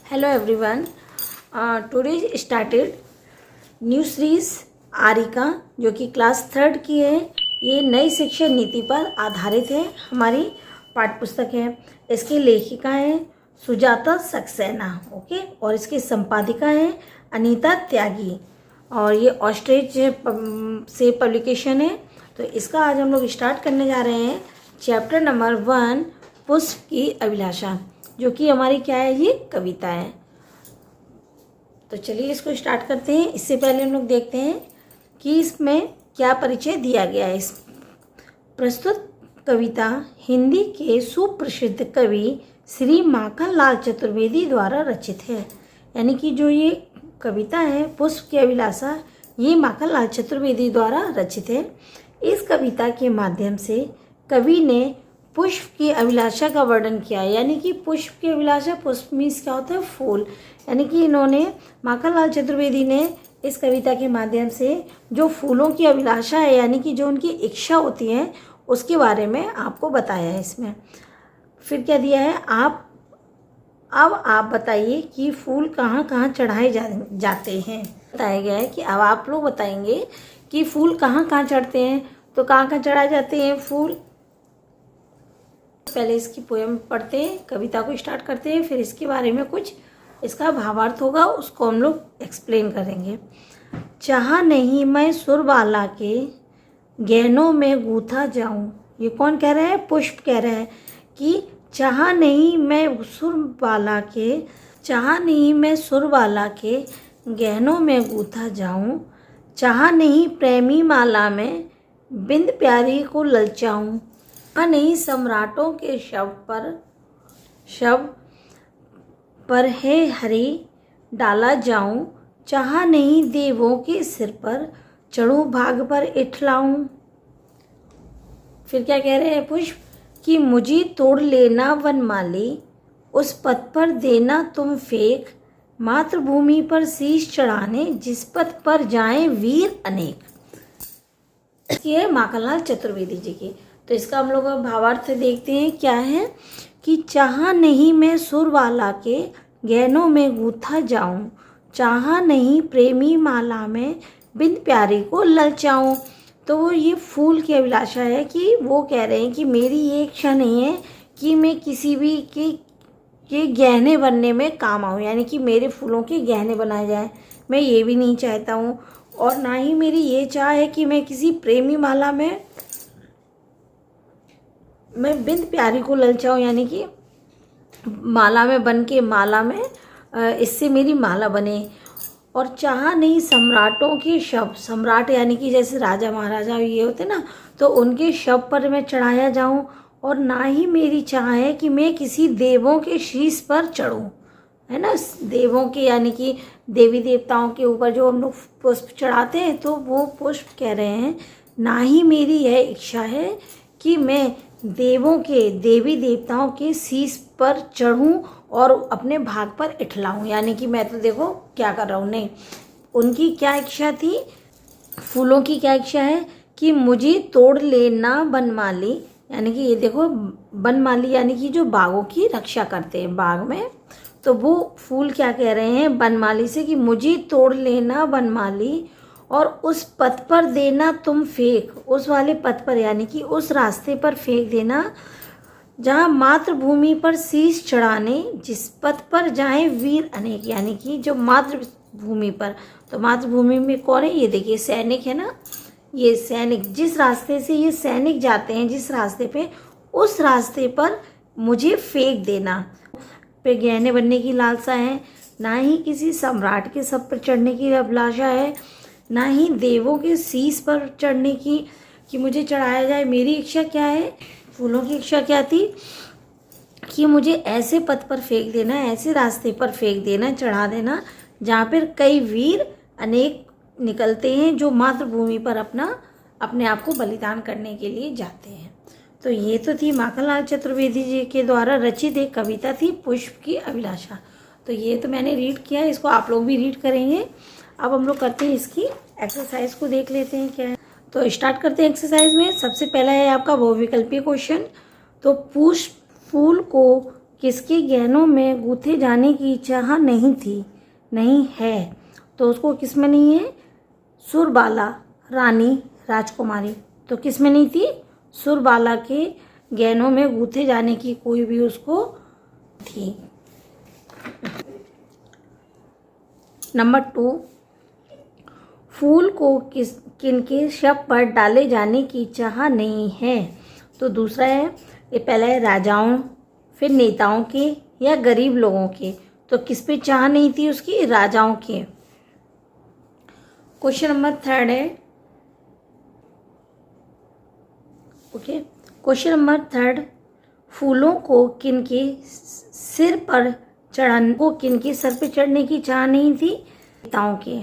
Hello everyone. Today started new series आरिका जो कि क्लास 3 की है। ये नई शिक्षा नीति पर आधारित है, हमारी पाठ्य पुस्तक है। इसकी लेखिका है सुजाता सक्सेना, ओके, और इसकी संपादिका है अनीता त्यागी, और ये ऑस्ट्रेच से पब्लिकेशन है। तो इसका आज हम लोग स्टार्ट करने जा रहे हैं चैप्टर नंबर 1, पुष्प की अभिलाषा, जो कि हमारी क्या है, ये कविता है। तो चलिए इसको स्टार्ट करते हैं। इससे पहले हम लोग देखते हैं कि इसमें क्या परिचय दिया गया है। इस प्रस्तुत कविता हिंदी के सुप्रसिद्ध कवि श्री माखनलाल चतुर्वेदी द्वारा रचित है। यानी कि जो ये कविता है पुष्प की अभिलाषा, ये माखनलाल चतुर्वेदी द्वारा रचित है। इस कविता के माध्यम से कवि ने पुष्प की अभिलाषा का वर्णन किया। यानी कि पुष्प की अभिलाषा, पुष्प मीन्स क्या होता है, फूल। यानी कि इन्होंने, माखनलाल चतुर्वेदी ने इस कविता के माध्यम से जो फूलों की अभिलाषा है, यानी कि जो उनकी इच्छा होती है, उसके बारे में आपको बताया है इसमें। फिर क्या दिया है, अब आप बताइए कि फूल कहाँ कहाँ चढ़ाए जाते हैं। बताया गया है कि अब आप लोग बताएंगे कि फूल कहाँ कहाँ चढ़ते हैं। तो कहाँ कहाँ चढ़ाए जाते हैं फूल। पहले इसकी पोएम पढ़ते हैं, कविता को स्टार्ट करते हैं, फिर इसके बारे में कुछ इसका भावार्थ होगा, उसको हम लोग एक्सप्लेन करेंगे। चाहा नहीं मैं सुरबाला के गहनों में गूथा जाऊं। ये कौन कह रहा है, पुष्प कह रहा है कि चाहा नहीं मैं सुरबाला के गहनों में गूथा जाऊं। चाहा नहीं प्रेमी माला में बिंद प्यारी को ललचाऊं। नहीं सम्राटों के शव पर है हरी डाला जाऊं। चाहा नहीं देवों के सिर पर चढ़ूं भाग पर इठलाऊं। फिर क्या कह रहे हैं पुष्प कि मुझे तोड़ लेना वनमाली, उस पथ पर देना तुम फेंक, मातृभूमि पर शीश चढ़ाने जिस पथ पर जाएं वीर अनेक। ये है माखनलाल चतुर्वेदी जी की। तो इसका हम लोग भावार्थ देखते हैं क्या है कि चाहा नहीं मैं सुरबाला के गहनों में गूथा जाऊं। चाहा नहीं प्रेमी माला में बिंद प्यारी को ललचाऊं। तो वो ये फूल की अभिलाषा है कि वो कह रहे हैं कि मेरी ये इच्छा नहीं है कि मैं किसी भी के गहने बनने में काम आऊँ, यानी कि मेरे फूलों के गहने बनाए जाएं, मैं ये भी नहीं चाहता हूँ। और ना ही मेरी ये चाह है कि मैं किसी प्रेमी माला में मैं बिंद प्यारी को ललचाऊं, यानी कि माला में बन के माला में इससे मेरी माला बने। और चाहा नहीं सम्राटों के शव, सम्राट यानी कि जैसे राजा महाराजा ये होते ना, तो उनके शव पर मैं चढ़ाया जाऊं। और ना ही मेरी चाह है कि मैं किसी देवों के शीश पर चढ़ूं, है ना, देवों के यानी कि देवी देवताओं के ऊपर जो हम लोग पुष्प चढ़ाते हैं, तो वो पुष्प कह रहे हैं ना ही मेरी यह इच्छा है कि मैं देवों के, देवी देवताओं के शीश पर चढ़ूं और अपने भाग पर इठलाऊं। यानी कि मैं तो देखो क्या कर रहा हूँ, नहीं, उनकी क्या इच्छा थी, फूलों की क्या इच्छा है कि मुझे तोड़ लेना बनमाली, यानी कि ये देखो बनमाली यानी कि जो बागों की रक्षा करते हैं बाग में, तो वो फूल क्या कह रहे हैं बनमाली से कि मुझे तोड़ लेना बनमाली और उस पथ पर देना तुम फेंक, उस वाले पथ पर यानी कि उस रास्ते पर फेंक देना जहाँ मातृभूमि पर शीश चढ़ाने जिस पथ पर जाएं वीर अनेक। यानी कि जो मातृभूमि पर, तो मातृभूमि में कौन है, ये देखिए सैनिक है ना, ये सैनिक, जिस रास्ते से ये सैनिक जाते हैं, जिस रास्ते पे, उस रास्ते पर मुझे फेंक देना। पे गहने बनने की लालसा है, ना ही किसी सम्राट के सब पर चढ़ने की अभिलाषा है, ना ही देवों के शीश पर चढ़ने की कि मुझे चढ़ाया जाए। मेरी इच्छा क्या है, फूलों की इच्छा क्या थी कि मुझे ऐसे पथ पर फेंक देना, ऐसे रास्ते पर फेंक देना, चढ़ा देना जहाँ पर कई वीर अनेक निकलते हैं जो मातृभूमि पर अपने आप को बलिदान करने के लिए जाते हैं। तो ये तो थी माखनलाल चतुर्वेदी जी के द्वारा रचित एक कविता थी पुष्प की अभिलाषा। तो ये तो मैंने रीड किया, इसको आप लोग भी रीड करेंगे। अब हम लोग करते हैं इसकी एक्सरसाइज को, देख लेते हैं क्या है। तो स्टार्ट करते हैं एक्सरसाइज में। सबसे पहला है आपका बहुविकल्पीय क्वेश्चन। तो पुष्प फूल को किसके गहनों में गूंथे जाने की चाह नहीं थी, नहीं है। तो उसको किस में नहीं है? सुरबाला, रानी, राजकुमारी। तो किस में नहीं थी? सुरबाला के गहनों में गूंथे जाने की कोई भी उसको थी। नंबर 2, फूल को किनके शव पर डाले जाने की चाह नहीं है। तो दूसरा है, ये पहला है राजाओं, फिर नेताओं के या गरीब लोगों के। तो किस पे चाह नहीं थी उसकी? राजाओं के। क्वेश्चन नंबर 3 है, ओके, क्वेश्चन नंबर 3, फूलों को किनके सिर पर चढ़ने की चाह नहीं थी? नेताओं के।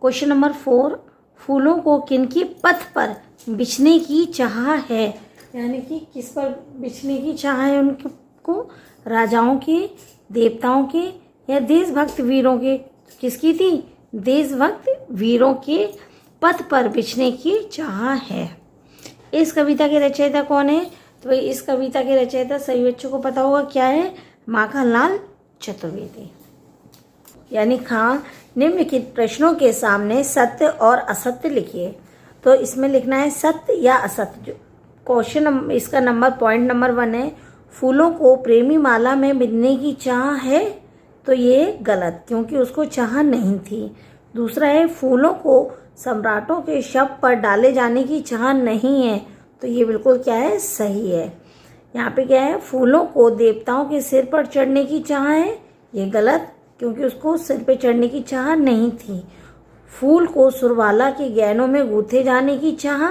क्वेश्चन नंबर 4, फूलों को किनके पथ पर बिछने की चाह है, यानी कि किस पर बिछने की चाह है उनको? राजाओं के, देवताओं के या देशभक्त वीरों के? किसकी थी? देशभक्त वीरों के पथ पर बिछने की चाह है। इस कविता के रचयिता कौन है? तो भाई इस कविता के रचयिता सभी बच्चों को पता होगा क्या है? माखनलाल चतुर्वेदी। यानी खां निम्नलिखित प्रश्नों के सामने सत्य और असत्य लिखिए। तो इसमें लिखना है सत्य या असत्य। क्वेश्चन इसका पॉइंट नंबर 1 है, फूलों को प्रेमी माला में बिनने की चाह है। तो ये गलत, क्योंकि उसको चाह नहीं थी। दूसरा है, फूलों को सम्राटों के शव पर डाले जाने की चाह नहीं है। तो ये बिल्कुल क्या है? सही है। यहाँ पे क्या है? फूलों को देवताओं के सिर पर चढ़ने की चाह है। ये गलत, क्योंकि उसको सिर पे चढ़ने की चाह नहीं थी। फूल को सुरबाला के गहनों में गूंथे जाने की चाह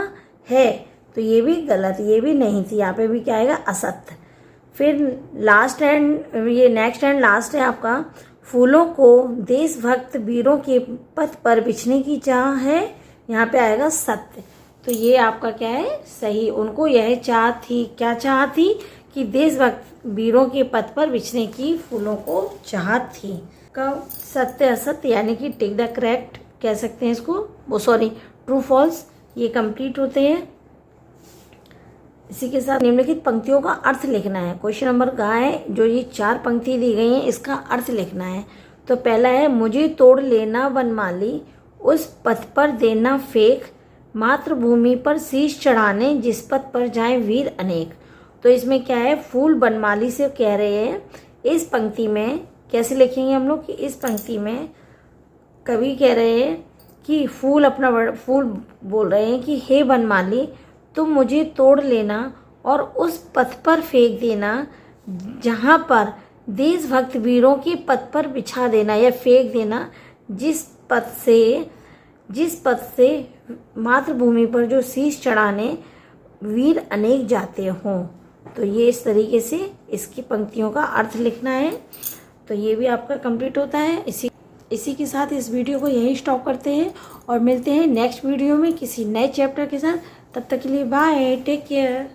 है। तो ये भी गलत, ये भी नहीं थी। यहाँ पे भी क्या आएगा? असत्य। फिर नेक्स्ट एंड लास्ट है आपका, फूलों को देशभक्त वीरों के पथ पर बिछने की चाह है। यहाँ पे आएगा सत्य। तो ये आपका क्या है? सही। उनको यह चाह थी, क्या चाह थी? कि देशभक्त वीरों के पथ पर बिछने की फूलों को चाह थी। का सत्य असत्य यानी कि टिक द करेक्ट कह सकते हैं इसको, वो सॉरी ट्रू फॉल्स, ये कंप्लीट होते हैं। इसी के साथ निम्नलिखित पंक्तियों का अर्थ लिखना है। क्वेश्चन नंबर का है, जो ये 4 पंक्ति दी गई हैं इसका अर्थ लिखना है। तो पहला है, मुझे तोड़ लेना वनमाली, उस पथ पर देना फेंक, मातृभूमि पर शीश चढ़ाने, जिस पथ पर जाए वीर अनेक। तो इसमें क्या है? फूल वनमाली से कह रहे हैं। इस पंक्ति में कैसे लिखेंगे हम लोग कि इस पंक्ति में कवि कह रहे हैं कि फूल बोल रहे हैं कि हे वनमाली, तुम मुझे तोड़ लेना और उस पथ पर फेंक देना जहाँ पर देशभक्त वीरों के पथ पर बिछा देना या फेंक देना, जिस पथ से मातृभूमि पर जो शीश चढ़ाने वीर अनेक जाते हों। तो ये इस तरीके से इसकी पंक्तियों का अर्थ लिखना है। तो ये भी आपका कंप्लीट होता है। इसी के साथ इस वीडियो को यहीं स्टॉप करते हैं और मिलते हैं नेक्स्ट वीडियो में किसी नए चैप्टर के साथ। तब तक के लिए बाय, टेक केयर।